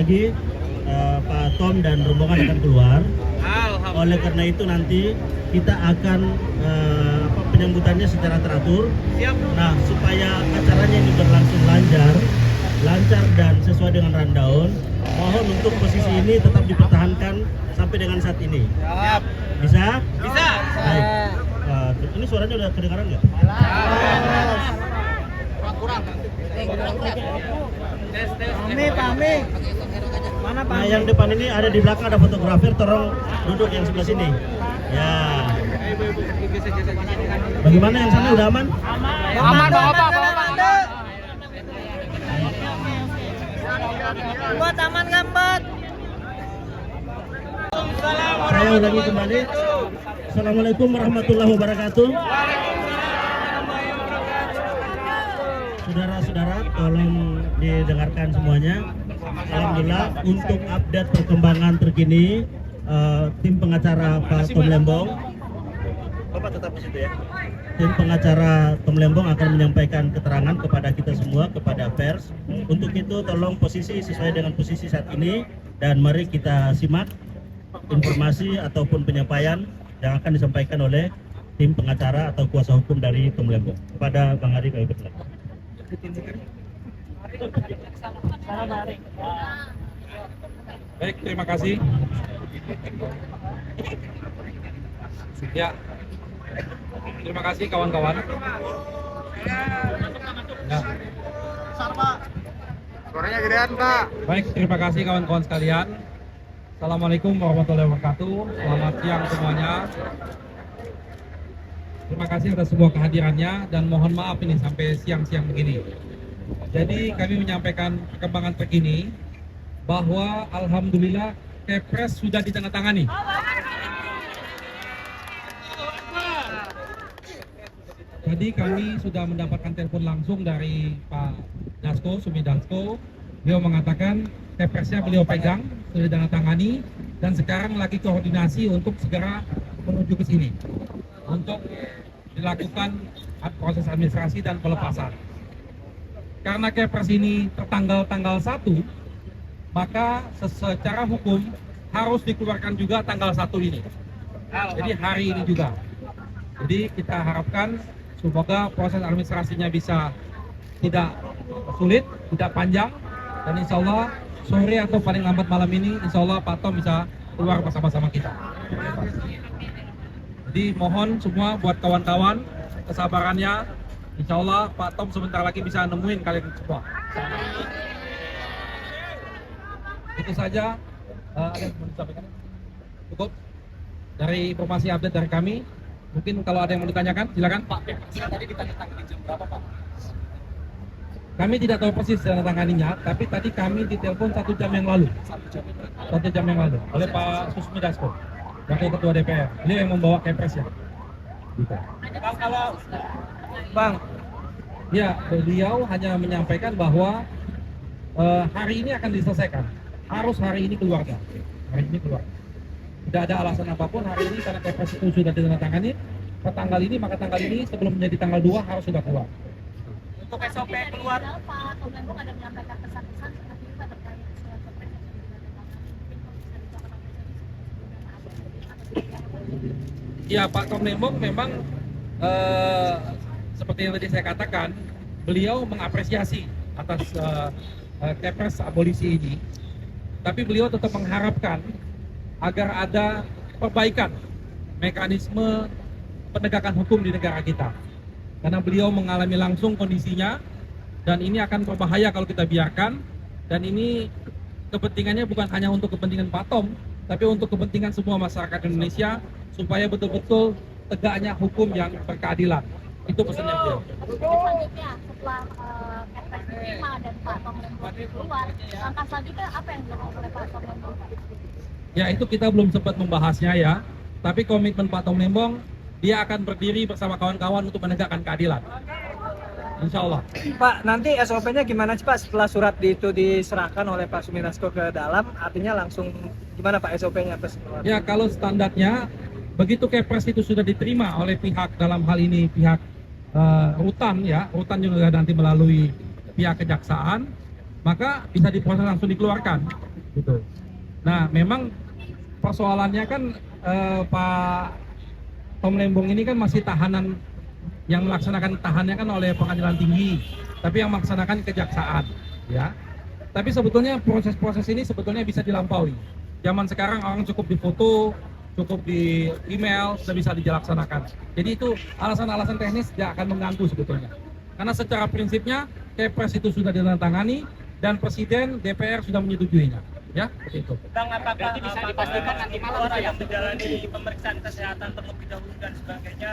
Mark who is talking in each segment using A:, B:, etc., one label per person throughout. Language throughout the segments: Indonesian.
A: lagi Pak Tom dan rombongan akan keluar. Oleh karena itu nanti kita akan penyambutannya secara teratur. Nah, supaya acaranya ini berlangsung lancar dan sesuai dengan rundown, mohon untuk posisi ini tetap dipertahankan sampai dengan saat ini. Bisa?
B: Bisa.
A: Baik. Ini suaranya udah kedengaran nggak?
B: Kurang.
C: Pami. Mana Pami?
A: Nah, yang depan ini ada di belakang ada fotografer, tolong duduk yang sebelah sini. Ya. Bagaimana yang sana udah aman?
C: Aman, Bapak. Buat aman kan, Bot?
A: Saya ulangi kembali. Assalamualaikum warahmatullahi wabarakatuh. Saudara-saudara, tolong didengarkan semuanya. Alhamdulillah untuk update perkembangan terkini tim pengacara Pak Tom Lembong. Bapak tetap di situ ya. Tim pengacara Tom Lembong akan menyampaikan keterangan kepada kita semua, kepada pers. Untuk itu tolong posisi sesuai dengan posisi saat ini dan mari kita simak informasi ataupun penyampaian yang akan disampaikan oleh tim pengacara atau kuasa hukum dari Tom Lembong. Kepada Bang Ari kami persilakan.
D: Baik, terima kasih. Ya, terima kasih kawan-kawan. Ya.
B: Suaranya gedean, Pak.
D: Baik, terima kasih kawan-kawan sekalian. Assalamualaikum warahmatullahi wabarakatuh. Selamat siang semuanya. Terima kasih atas semua kehadirannya dan mohon maaf ini sampai siang-siang begini. Jadi kami menyampaikan perkembangan terkini bahwa alhamdulillah Kepres sudah ditandatangani. Tadi kami sudah mendapatkan telepon langsung dari Pak Dasko, Sumi Dasko. Beliau mengatakan Kepresnya beliau pegang, sudah ditandatangani dan sekarang lagi koordinasi untuk segera menuju ke sini untuk dilakukan proses administrasi dan pelepasan. Karena Kepres ini tertanggal 1, maka secara hukum harus dikeluarkan juga tanggal 1 ini. Jadi hari ini juga. Jadi kita harapkan semoga proses administrasinya bisa tidak sulit, tidak panjang, dan insya Allah sore atau paling lambat malam ini insya Allah Pak Tom bisa keluar bersama-sama kita. Jadi mohon semua buat kawan-kawan kesabarannya. Insya Allah Pak Tom sebentar lagi bisa nemuin kalian semua. Itu saja. Ada yang mau disampaikan? Cukup? Dari informasi update dari kami. Mungkin kalau ada yang mau ditanyakan, silakan. Pak, tadi ditandatangani jam berapa, Pak? Kami tidak tahu persis ditandatanganinya, tapi tadi kami ditelepon 1 jam yang lalu. 1 jam yang lalu oleh Pak Susmi Dasko, Wakil Ketua DPR. Beliau yang membawa Kepres ya. Gitu.
C: Bang,
D: ya, beliau hanya menyampaikan bahwa hari ini akan diselesaikan. Harus hari ini keluarga. Hari ini keluar. Tidak ada alasan apapun hari ini karena Kepres itu sudah ditandatangani. Per tanggal ini, maka tanggal ini sebelum menjadi tanggal 2 harus sudah keluar.
B: Untuk SOP keluar.
E: Pak Tom Lembong ada menyampaikan pesan-pesan seperti itu terkait surat Kepres yang sudah ditandatangani.
D: Ya, Pak Tom Lembong memang seperti yang tadi saya katakan, beliau mengapresiasi atas Kepres abolisi ini, tapi beliau tetap mengharapkan agar ada perbaikan mekanisme penegakan hukum di negara kita. Karena beliau mengalami langsung kondisinya dan ini akan berbahaya kalau kita biarkan, dan ini kepentingannya bukan hanya untuk kepentingan Pak Tom, tapi untuk kepentingan semua masyarakat Indonesia supaya betul-betul tegaknya hukum yang berkeadilan. Itu pesannya beliau.
E: Selanjutnya setelah Kepres diterima dan Pak Tom Lembong keluar, langkah selanjutnya apa yang dilakukan oleh Pak Tom Lembong?
D: Ya, itu kita belum sempat membahasnya ya. Tapi komitmen Pak Tom Lembong, dia akan berdiri bersama kawan-kawan untuk menegakkan keadilan. Insya Allah.
C: Pak, nanti SOP-nya gimana sih Pak setelah surat itu diserahkan oleh Pak Suminasko ke dalam? Artinya langsung gimana Pak SOP-nya?
D: Ya, kalau standarnya begitu Kepres itu sudah diterima oleh pihak dalam hal ini pihak Rutan ya, Rutan juga nanti melalui pihak kejaksaan, maka bisa diproses langsung dikeluarkan. gitu. Nah, memang persoalannya kan Pak Tom Lembong ini kan masih tahanan, yang melaksanakan tahannya kan oleh pengadilan tinggi, tapi yang melaksanakan kejaksaan, ya. Tapi sebetulnya proses-proses ini sebetulnya bisa dilampaui. Zaman sekarang orang cukup difoto, cukup di email, sudah bisa dilaksanakan. Jadi itu alasan-alasan teknis tidak akan mengganggu sebetulnya. Karena secara prinsipnya Kepres itu sudah ditandatangani dan Presiden DPR sudah menyetujuinya. Ya, seperti itu.
B: Bang, apakah bisa dipastikan nanti orang yang menjalani pemeriksaan kesehatan terlebih dahulu dan sebagainya?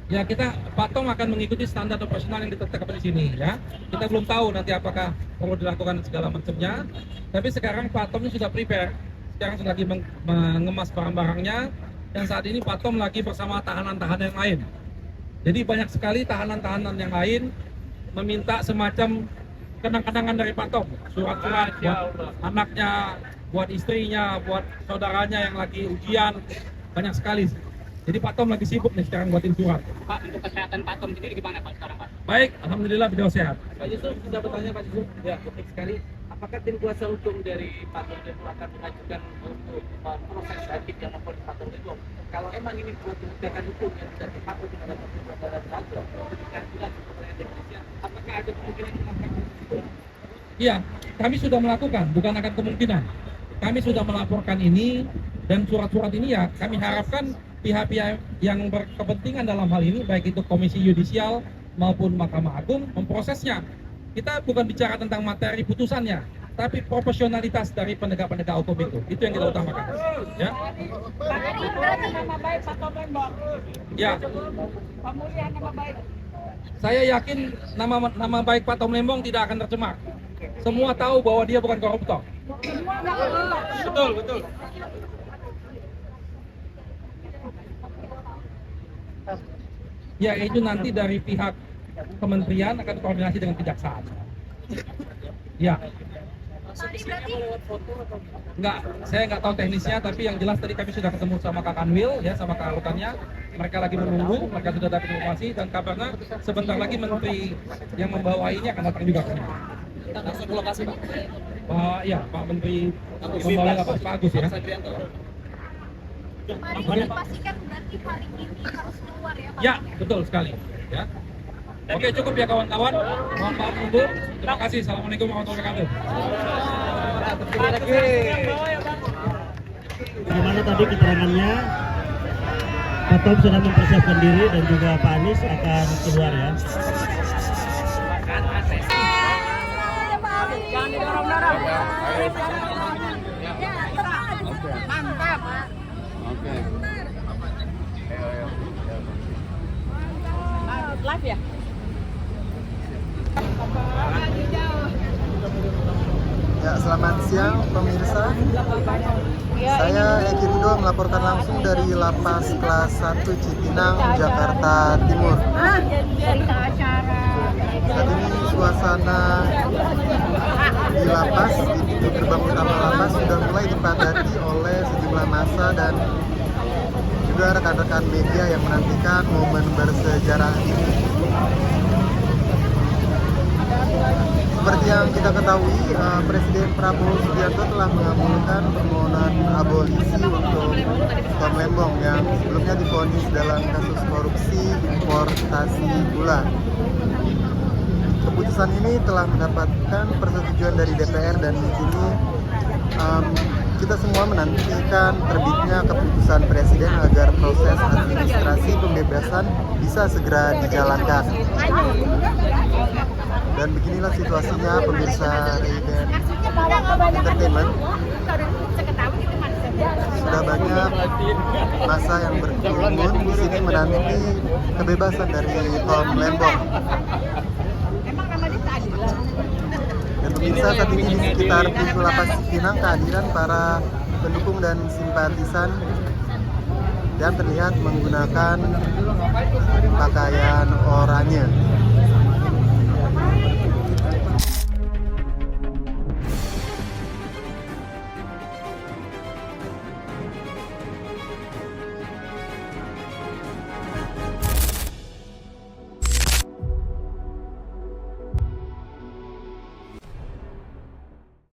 D: Ya, Pak Tom akan mengikuti standar operasional yang ditetapkan di sini, ya. Kita belum tahu nanti apakah perlu dilakukan segala macamnya. Tapi sekarang Pak Tom ini sudah prepare. Sekarang sudah lagi mengemas barang-barangnya, dan saat ini Pak Tom lagi bersama tahanan-tahanan yang lain. Jadi banyak sekali tahanan-tahanan yang lain meminta semacam kenang-kenangan dari Pak Tom, surat-surat buat anaknya, buat istrinya, buat saudaranya yang lagi ujian, banyak sekali. Jadi Pak Tom lagi sibuk nih sekarang buatin surat.
B: Pak, untuk kesehatan Pak Tom sendiri gimana Pak sekarang Pak?
D: Baik, alhamdulillah beliau sehat.
F: Pak Yusuf sudah bertanya Pak Yusuf, ya penting sekali. Apakah tim kuasa hukum dari Pak Tom Lembong akan mengajukan untuk proses etik yang membuat Pak Tom Lembong? Kalau emang ini buat tindakan hukum yang tidak dipatuhi terhadap pelanggaran HAM, ketika bilang kepada Indonesia, apakah ada kemungkinan melakukan itu?
D: Iya, kami sudah melakukan, bukan akan kemungkinan. Kami sudah melaporkan ini, dan surat-surat ini ya kami harapkan pihak-pihak yang berkepentingan dalam hal ini, baik itu Komisi Yudisial maupun Mahkamah Agung, memprosesnya. Kita bukan bicara tentang materi putusannya, tapi profesionalitas dari penegak-penegak hukum itu. Itu yang kita utamakan. Ya.
E: Pak Ari, berarti
B: Nama baik Pak Tom Lembong.
D: Ya.
B: Pemulihan nama baik.
D: Saya yakin nama baik Pak Tom Lembong tidak akan tercemar. Semua tahu bahwa dia bukan koruptor.
B: Betul, betul.
D: Ya, itu nanti dari pihak kementerian akan koordinasi dengan kejaksaan. Ya.
E: Pak Ari, berarti
D: Enggak, saya nggak tahu teknisnya, tapi yang jelas tadi kami sudah ketemu sama Kak Kanwil, ya, sama Kak Rutannya. Mereka lagi menunggu, mereka sudah dapat informasi, dan kabarnya sebentar lagi Menteri yang membawa ini akan datang juga ke sini.
F: Kita langsung ke lokasi Pak.
D: Ya, Pak Menteri membawa Pak Agus ya.
E: Pak Ari dipastikan berarti hari ini harus keluar ya Pak?
D: Ya, betul sekali. Ya. Oke, cukup ya kawan-kawan. Mohon maaf mundur. Terima kasih. Assalamualaikum warahmatullahi wabarakatuh.
A: Bagaimana tadi keterangannya? Pak Tom sudah mempersiapkan diri dan juga Pak Anies akan keluar ya.
B: Jangan didorong-dorong. Mantap.
E: Live ya?
G: Ya, selamat siang pemirsa. Saya Eki Rido melaporkan langsung dari Lapas Kelas 1 Cipinang, Jakarta Timur. Saat ini suasana di lapas, di pintu gerbang utama lapas sudah mulai dipadati oleh sejumlah massa dan juga rekan-rekan media yang menantikan momen bersejarah ini. Seperti yang kita ketahui, Presiden Prabowo Subianto telah mengabulkan permohonan abolisi untuk Tom Lembong yang sebelumnya divonis dalam kasus korupsi importasi gula. Keputusan ini telah mendapatkan persetujuan dari DPR dan di sini kita semua menantikan terbitnya keputusan Presiden agar proses administrasi pembebasan bisa segera dijalankan. Dan beginilah situasinya pemirsa Rayben Entertainment. Sudah banyak massa yang berkerumun di sini menanti kebebasan dari Tom Lembong. Dan pemirsa, saat ini di sekitar pintu lapas Cipinang kehadiran para pendukung dan simpatisan yang terlihat menggunakan pakaian oranye.